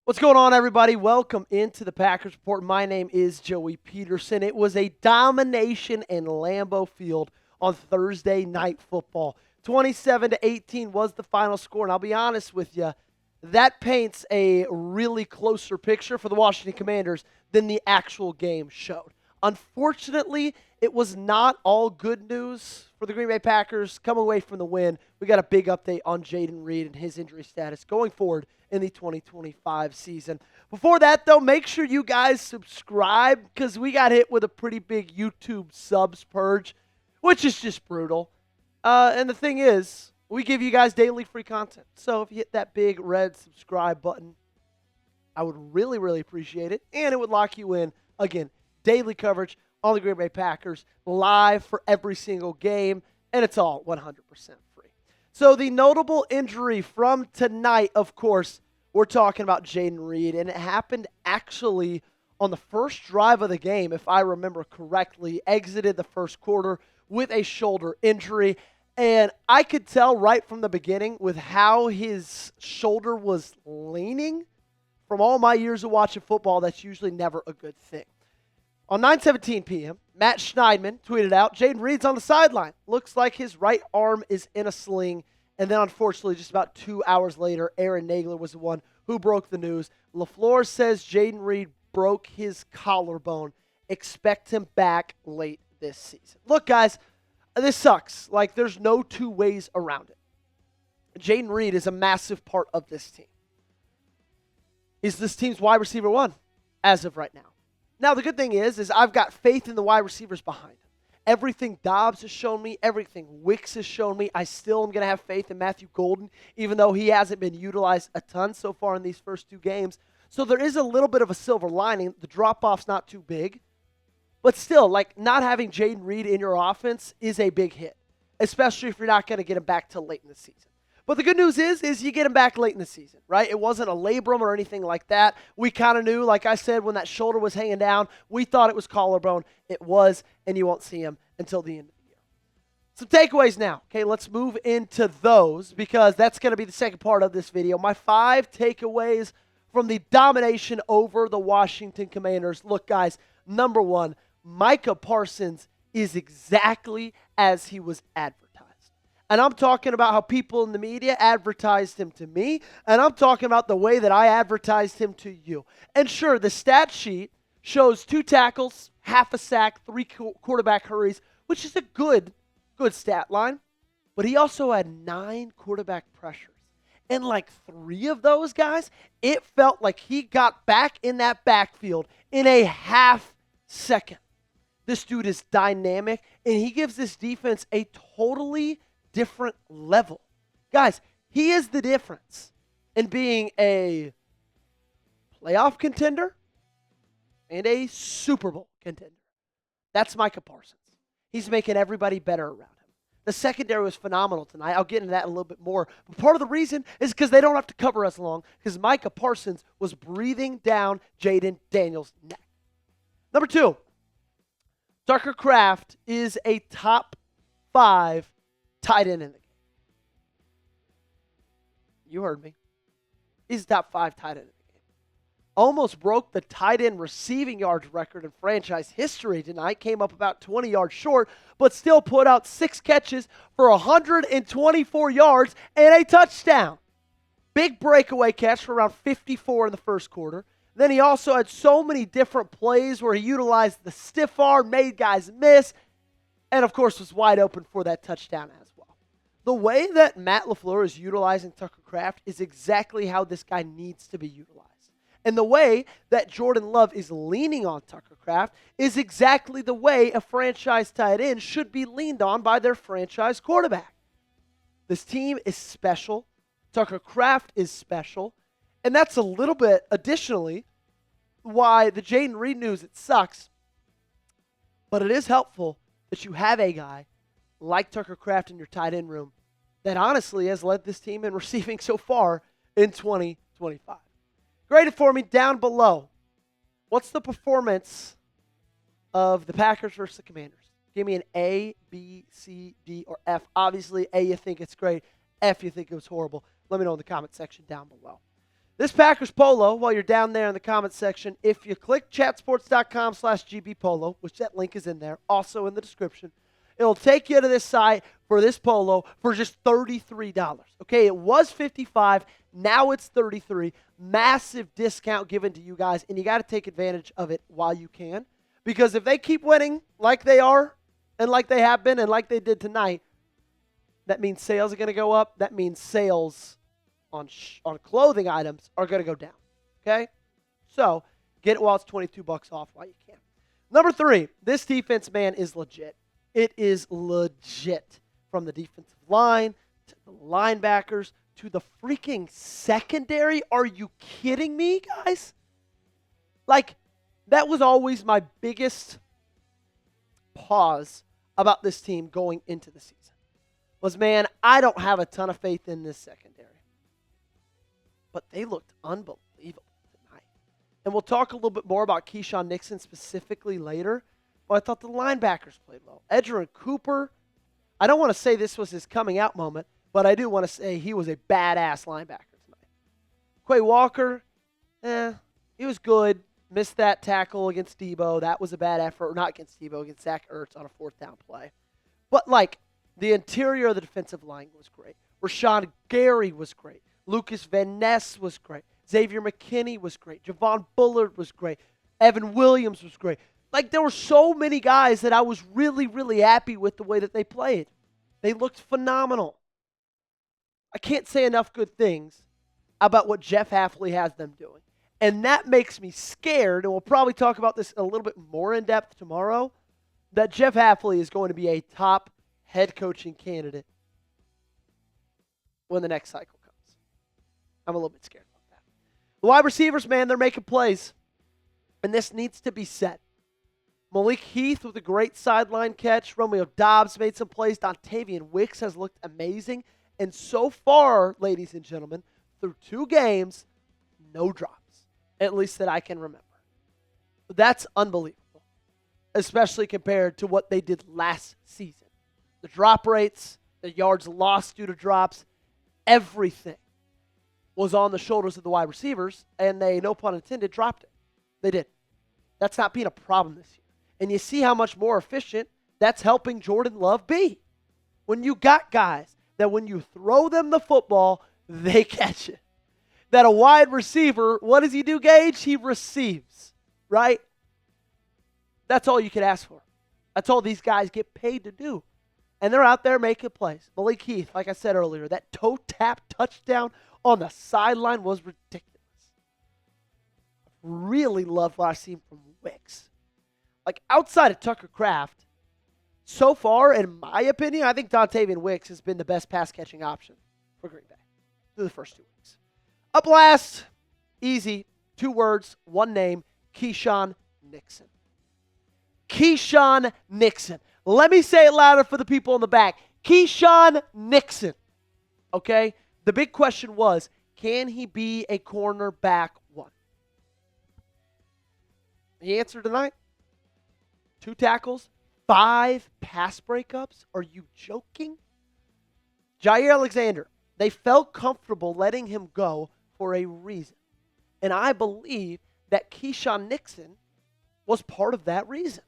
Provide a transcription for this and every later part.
What's going on, everybody? Welcome into the Packers Report. My name is Joey Petersen. It was a domination in Lambeau Field on Thursday Night Football. 27-18 was the final score, and I'll be honest with you, that paints a really closer picture for the Washington Commanders than the actual game showed. Unfortunately, it was not all good news for the Green Bay Packers coming away from the win. We got a big update on Jayden Reed and his injury status going forward in the 2025 season. Before that, though, make sure you guys subscribe because we got hit with a pretty big YouTube subs purge, which is just brutal. And the thing is, we give you guys daily free content. So if you hit that big red subscribe button, I would really, really appreciate it. And it would lock you in, again, daily coverage on the Green Bay Packers, live for every single game, and it's all 100% free. So the notable injury from tonight, of course, we're talking about Jayden Reed, and it happened actually on the first drive of the game, if I remember correctly, exited the first quarter with a shoulder injury. And I could tell right from the beginning with how his shoulder was leaning. From all my years of watching football, that's usually never a good thing. On 9:17 p.m., Matt Schneidman tweeted out, Jayden Reed's on the sideline. Looks like his right arm is in a sling. And then, unfortunately, just about 2 hours later, Aaron Nagler was the one who broke the news. LaFleur says Jayden Reed broke his collarbone. Expect him back late this season. Look, guys, this sucks. Like, there's no two ways around it. Jayden Reed is a massive part of this team. He's this team's wide receiver one as of right now. Now, the good thing is I've got faith in the wide receivers behind him. Everything Dobbs has shown me, everything Wicks has shown me, I still am going to have faith in Matthew Golden, even though he hasn't been utilized a ton so far in these first two games. So there is a little bit of a silver lining. The drop-off's not too big. But still, like, not having Jayden Reed in your offense is a big hit, especially if you're not going to get him back till late in the season. But the good news is you get him back late in the season, right? It wasn't a labrum or anything like that. We kind of knew, like I said, when that shoulder was hanging down, we thought it was collarbone. It was, and you won't see him until the end of the year. Some takeaways now. Okay, let's move into those because that's going to be the second part of this video. My 5 takeaways from the domination over the Washington Commanders. Look, guys, number 1, Micah Parsons is exactly as he was advertised. And I'm talking about how people in the media advertised him to me, and I'm talking about the way that I advertised him to you. And sure, the stat sheet shows 2 tackles, half a sack, 3 quarterback hurries, which is a good stat line. But he also had 9 quarterback pressures. And like 3 of those guys, it felt like he got back in that backfield in a half second. This dude is dynamic, and he gives this defense a totally different level. Guys, he is the difference in being a playoff contender and a Super Bowl contender. That's Micah Parsons. He's making everybody better around him. The secondary was phenomenal tonight. I'll get into that in a little bit more. But part of the reason is because they don't have to cover as long because Micah Parsons was breathing down Jayden Daniels' neck. Number 2, Tucker Kraft is a top 5 tight end in the game. You heard me. He's a top 5 tight end in the game. Almost broke the tight end receiving yards record in franchise history tonight. Came up about 20 yards short, but still put out 6 catches for 124 yards and a touchdown. Big breakaway catch for around 54 in the first quarter. Then he also had so many different plays where he utilized the stiff arm, made guys miss, and of course was wide open for that touchdown as well. The way that Matt LaFleur is utilizing Tucker Kraft is exactly how this guy needs to be utilized. And the way that Jordan Love is leaning on Tucker Kraft is exactly the way a franchise tight end should be leaned on by their franchise quarterback. This team is special. Tucker Kraft is special. And that's a little bit, additionally, why the Jayden Reed news, it sucks. But it is helpful that you have a guy like Tucker Kraft in your tight end room that honestly has led this team in receiving so far in 2025. Grade it for me down below. What's the performance of the Packers versus the Commanders? Give me an A, B, C, D, or F. Obviously, A, you think it's great. F, you think it was horrible. Let me know in the comment section down below. This Packers Polo, while you're down there in the comments section, if you click chatsports.com/gbpolo, which that link is in there, also in the description, it'll take you to this site for this polo for just $33. Okay, it was $55, now it's $33. Massive discount given to you guys, and you got to take advantage of it while you can. Because if they keep winning like they are, and like they have been, and like they did tonight, that means sales are going to go up. That means sales on clothing items are going to go down. Okay? So, get it while it's $22 off while you can. Number 3, this defense, man, is legit. It is legit. From the defensive line to the linebackers to the freaking secondary. Are you kidding me, guys? Like, that was always my biggest pause about this team going into the season. Was, man, I don't have a ton of faith in this secondary. But they looked unbelievable tonight. And we'll talk a little bit more about Keisean Nixon specifically later. But I thought the linebackers played well. Edgerrin Cooper, I don't want to say this was his coming out moment, but I do want to say he was a badass linebacker tonight. Quay Walker, he was good. Missed that tackle against Debo. That was a bad effort. Not against Debo, against Zach Ertz on a 4th down play. But, like, the interior of the defensive line was great. Rashawn Gary was great. Lucas Van Ness was great. Xavier McKinney was great. Javon Bullard was great. Evan Williams was great. Like, there were so many guys that I was really, really happy with the way that they played. They looked phenomenal. I can't say enough good things about what Jeff Hafley has them doing. And that makes me scared, and we'll probably talk about this a little bit more in depth tomorrow, that Jeff Hafley is going to be a top head coaching candidate when the next cycle comes. I'm a little bit scared about that. The wide receivers, man, they're making plays. And this needs to be said. Malik Heath with a great sideline catch. Romeo Doubs made some plays. Dontavian Wicks has looked amazing. And so far, ladies and gentlemen, through 2 games, no drops. At least that I can remember. That's unbelievable. Especially compared to what they did last season. The drop rates, the yards lost due to drops, everything was on the shoulders of the wide receivers, and they, no pun intended, dropped it. They did. That's not being a problem this year. And you see how much more efficient that's helping Jordan Love be. When you got guys that when you throw them the football, they catch it. That a wide receiver, what does he do, Gage? He receives, right? That's all you could ask for. That's all these guys get paid to do. And they're out there making plays. Malik Heath, like I said earlier, that toe tap touchdown on the sideline was ridiculous. Really loved what I've seen from Wicks. Like, outside of Tucker Kraft, so far, in my opinion, I think Dontavian Wicks has been the best pass-catching option for Green Bay through the first 2 weeks. Up last, easy, 2 words, 1 name, Keisean Nixon. Keisean Nixon. Let me say it louder for the people in the back. Keisean Nixon. Okay? The big question was, can he be a cornerback 1? The answer tonight, 2 tackles, 5 pass breakups. Are you joking? Jair Alexander, they felt comfortable letting him go for a reason. And I believe that Keisean Nixon was part of that reason.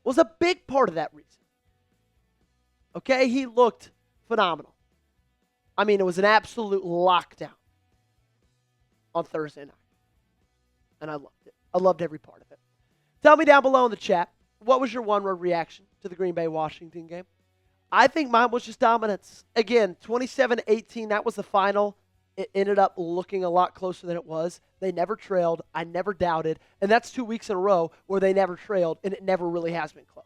Was a big part of that reason. Okay, he looked phenomenal. I mean, it was an absolute lockdown on Thursday night. And I loved it. I loved every part of it. Tell me down below in the chat, what was your one-word reaction to the Green Bay-Washington game? I think mine was just dominance. Again, 27-18, that was the final. It ended up looking a lot closer than it was. They never trailed. I never doubted. And that's 2 weeks in a row where they never trailed, and it never really has been close.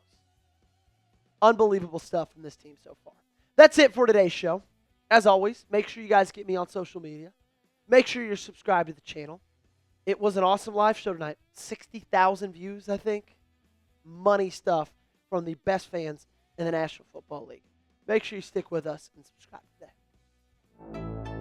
Unbelievable stuff from this team so far. That's it for today's show. As always, make sure you guys get me on social media. Make sure you're subscribed to the channel. It was an awesome live show tonight. 60,000 views, I think. Money stuff from the best fans in the National Football League. Make sure you stick with us and subscribe today.